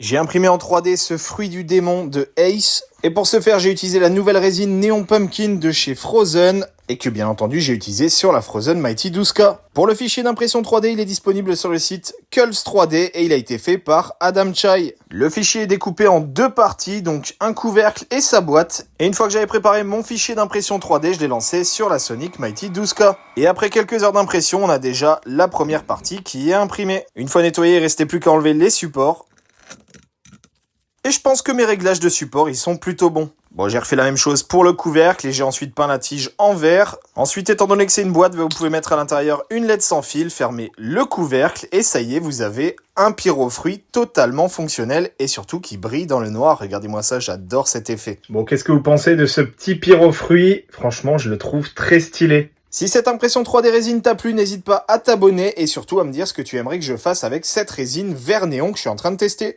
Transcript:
J'ai imprimé en 3D ce fruit du démon de Ace. Et pour ce faire, j'ai utilisé la nouvelle résine Neon Pumpkin de chez Frozen. Et que bien entendu, j'ai utilisé sur la Frozen Mighty 12K. Pour le fichier d'impression 3D, il est disponible sur le site Kulz 3D et il a été fait par Adam Chai. Le fichier est découpé en deux parties, donc un couvercle et sa boîte. Et une fois que j'avais préparé mon fichier d'impression 3D, je l'ai lancé sur la Sonic Mighty 12K. Et après quelques heures d'impression, on a déjà la première partie qui est imprimée. Une fois nettoyé, il restait plus qu'à enlever les supports. Et je pense que mes réglages de support, ils sont plutôt bons. Bon, j'ai refait la même chose pour le couvercle et j'ai ensuite peint la tige en vert. Ensuite, étant donné que c'est une boîte, vous pouvez mettre à l'intérieur une LED sans fil, fermer le couvercle et ça y est, vous avez un pyrofruit totalement fonctionnel et surtout qui brille dans le noir. Regardez-moi ça, j'adore cet effet. Bon, qu'est-ce que vous pensez de ce petit pyrofruit? Franchement, je le trouve très stylé. Si cette impression 3D résine t'a plu, n'hésite pas à t'abonner et surtout à me dire ce que tu aimerais que je fasse avec cette résine vert néon que je suis en train de tester.